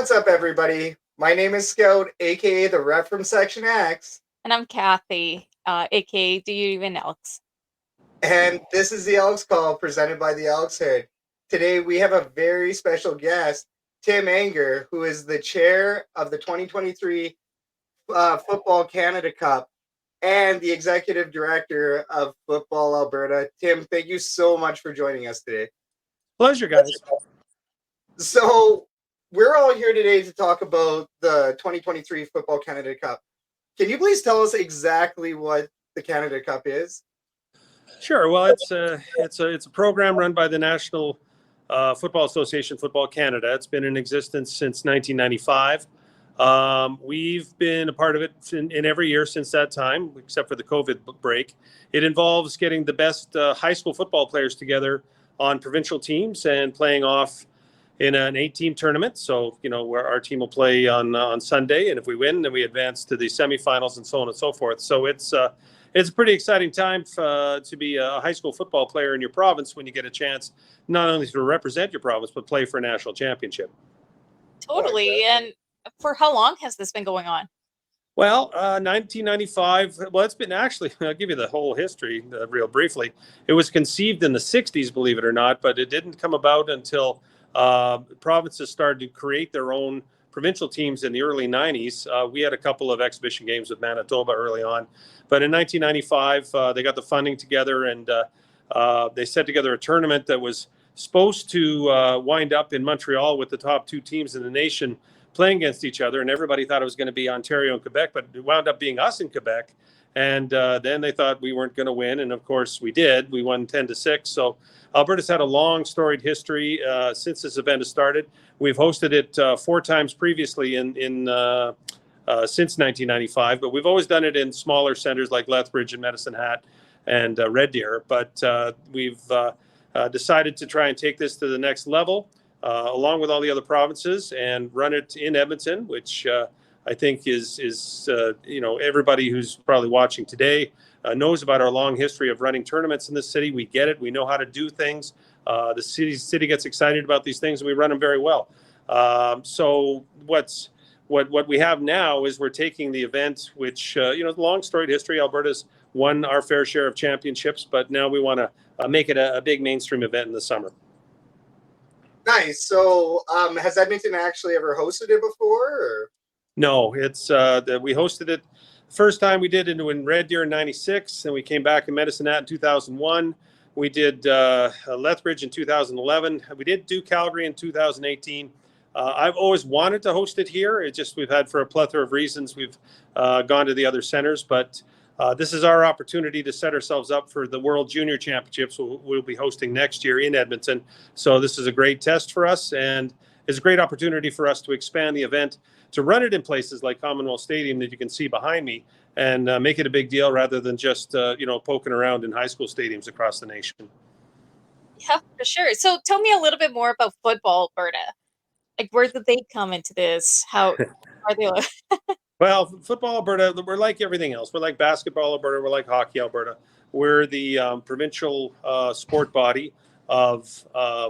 What's up, everybody? My name is Scout, aka the rep from Section X, And I'm Kathy, aka Do You Even Elks? and this is the Elks Call presented by the Elks Hood. Today we have a very special guest, Tim Enger, who is the chair of the 2023 Football Canada Cup and the executive director of Football Alberta. Tim, thank you so much for joining us today. Pleasure, guys. So, we're all here today to talk about the 2023 Football Canada Cup. Can you please tell us exactly what the Canada Cup is? Sure. Well, it's a program run by the National Football Association, Football Canada. It's been in existence since 1995. We've been a part of it in every year since that time, except for the COVID break. It involves getting the best high school football players together on provincial teams and playing off in an 8-team tournament. So, where our team will play on Sunday, and if we win, then we advance to the semifinals and so on and so forth. So it's a pretty exciting time to be a high school football player in your province when you get a chance not only to represent your province, but play for a national championship. Totally. And for how long has this been going on? Well, 1995, well, it's been actually, I'll give you the whole history real briefly. It was conceived in the 60s, believe it or not, but it didn't come about until provinces started to create their own provincial teams in the early 90s. We had a couple of exhibition games with Manitoba early on, but in 1995, they got the funding together and they set together a tournament that was supposed to wind up in Montreal with the top two teams in the nation playing against each other, and everybody thought it was going to be Ontario and Quebec, but it wound up being us in Quebec. And then they thought we weren't going to win, and of course we did. We won 10-6. So Alberta's had a long, storied history since this event has started. We've hosted it 4 times previously in since 1995, but we've always done it in smaller centers like Lethbridge and Medicine Hat and Red Deer. But we've decided to try and take this to the next level. Along with all the other provinces, and run it in Edmonton, which I think is everybody who's probably watching today knows about our long history of running tournaments in this city. We get it. We know how to do things. The city gets excited about these things, and we run them very well. So what we have now is we're taking the event, which long storied history. Alberta's won our fair share of championships, but now we want to make it a big mainstream event in the summer. Nice. So, has Edmonton actually ever hosted it before? Or? No, it's we hosted it. First time we did it in Red Deer in '96, and we came back in Medicine Hat in 2001. We did Lethbridge in 2011. We did do Calgary in 2018. I've always wanted to host it here. It just we've had for a plethora of reasons. We've gone to the other centers, but this is our opportunity to set ourselves up for the World Junior Championships we'll be hosting next year in Edmonton. So this is a great test for us, and it's a great opportunity for us to expand the event, to run it in places like Commonwealth Stadium that you can see behind me, and make it a big deal rather than just poking around in high school stadiums across the nation. Yeah, for sure. So tell me a little bit more about Football Alberta. Like, where did they come into this? How are they? Well, Football Alberta, we're like everything else. We're like Basketball Alberta. We're like Hockey Alberta. We're the provincial sport body of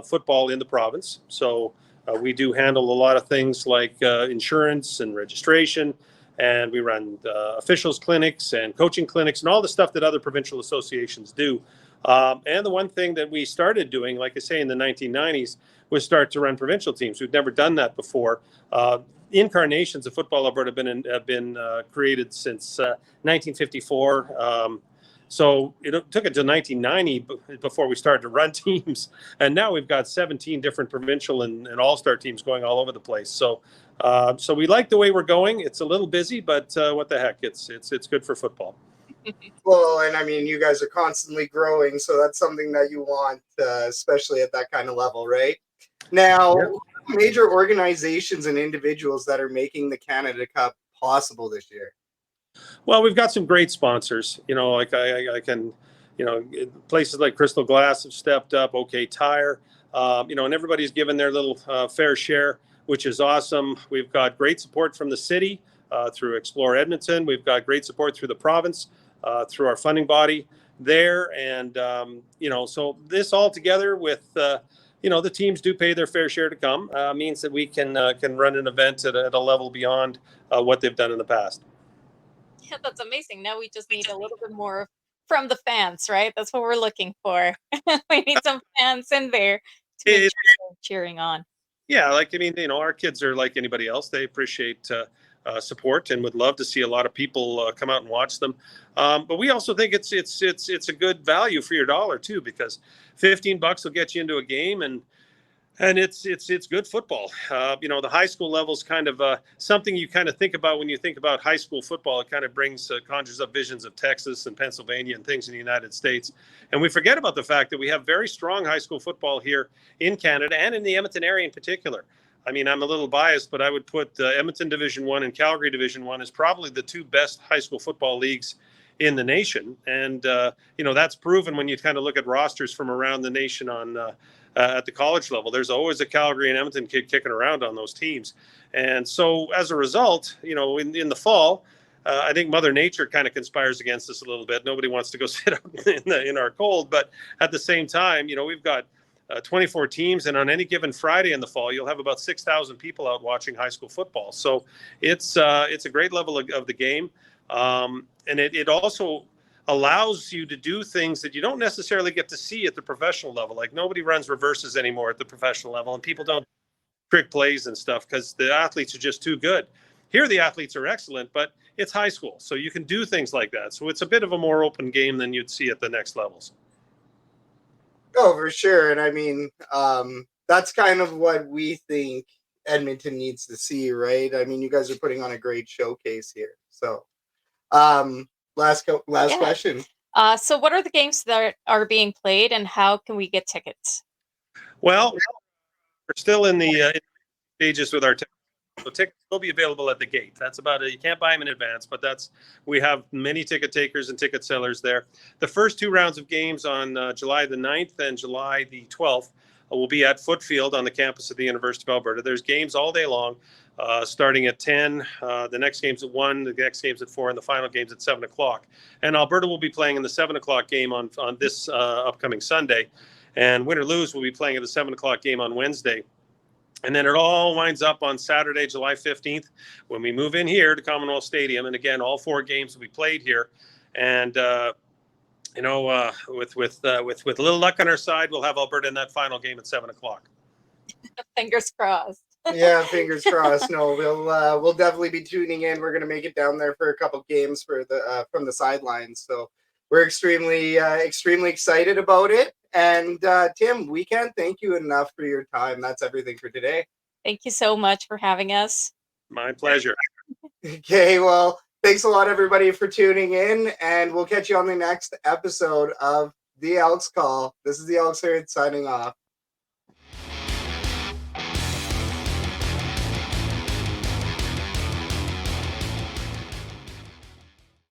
football in the province. So we do handle a lot of things like insurance and registration, and we run officials clinics and coaching clinics and all the stuff that other provincial associations do. And the one thing that we started doing, like I say, in the 1990s, was start to run provincial teams. We've never done that before. Incarnations of Football Alberta have been created since 1954. So it took until 1990 before we started to run teams, and now we've got 17 different provincial and all-star teams going all over the place. So we like the way we're going. It's a little busy, but what the heck? It's good for football. Well, and I mean, you guys are constantly growing, so that's something that you want, especially at that kind of level, right? Now, Yeah. Major organizations and individuals that are making the Canada Cup possible this year? Well, we've got some great sponsors. Like I can, places like Crystal Glass have stepped up. OK Tire, and everybody's given their little fair share, which is awesome. We've got great support from the city through Explore Edmonton. We've got great support through the province through our funding body there, and so this all together with the teams do pay their fair share to come, means that we can run an event at a level beyond what they've done in the past. Yeah, that's amazing. Now we just need a little bit more from the fans, right? That's what we're looking for. We need some fans in there to make It, sure they're cheering on. Yeah, our kids are like anybody else. They appreciate support and would love to see a lot of people come out and watch them. But we also think it's a good value for your dollar too, because $15 will get you into a game, and it's good football. The high school level is kind of something you kind of think about when you think about high school football. It kind of conjures up visions of Texas and Pennsylvania and things in the United States. And we forget about the fact that we have very strong high school football here in Canada and in the Edmonton area in particular. I mean, I'm a little biased, but I would put Edmonton Division I and Calgary Division I as probably the two best high school football leagues in the nation. And, that's proven when you kind of look at rosters from around the nation at the college level. There's always a Calgary and Edmonton kid kicking around on those teams. And so as a result, in the fall, I think Mother Nature kind of conspires against us a little bit. Nobody wants to go sit out in our cold. But at the same time, we've got 24 teams. And on any given Friday in the fall, you'll have about 6,000 people out watching high school football. So it's a great level of the game. And it also allows you to do things that you don't necessarily get to see at the professional level. Like nobody runs reverses anymore at the professional level, and people don't trick plays and stuff because the athletes are just too good. Here, the athletes are excellent, but it's high school, so you can do things like that. So it's a bit of a more open game than you'd see at the next levels. Oh, for sure. And I mean, that's kind of what we think Edmonton needs to see, right? I mean, you guys are putting on a great showcase here. So, last question. So what are the games that are being played, and how can we get tickets? Well, we're still in the stages with our tickets. So tickets will be available at the gate. That's about it. You can't buy them in advance, but we have many ticket takers and ticket sellers there. The first two rounds of games on July the 9th and July the 12th will be at Footfield on the campus of the University of Alberta. There's games all day long, starting at 10. The next game's at 1, the next game's at 4, and the final game's at 7 o'clock. And Alberta will be playing in the 7 o'clock game on this upcoming Sunday. And win or lose, we'll be playing at the 7 o'clock game on Wednesday. And then it all winds up on Saturday, July 15th, when we move in here to Commonwealth Stadium. And again, all 4 games will be played here. And, with a little luck on our side, we'll have Alberta in that final game at 7 o'clock. Fingers crossed. Yeah, fingers crossed. No, we'll definitely be tuning in. We're gonna make it down there for a couple games for the from the sidelines. So we're extremely excited about it. And Tim, we can't thank you enough for your time. That's everything for today. Thank you so much for having us. My pleasure. Okay, well, thanks a lot, everybody, for tuning in, and we'll catch you on the next episode of The Elks Call. This is the Elks Herd signing off.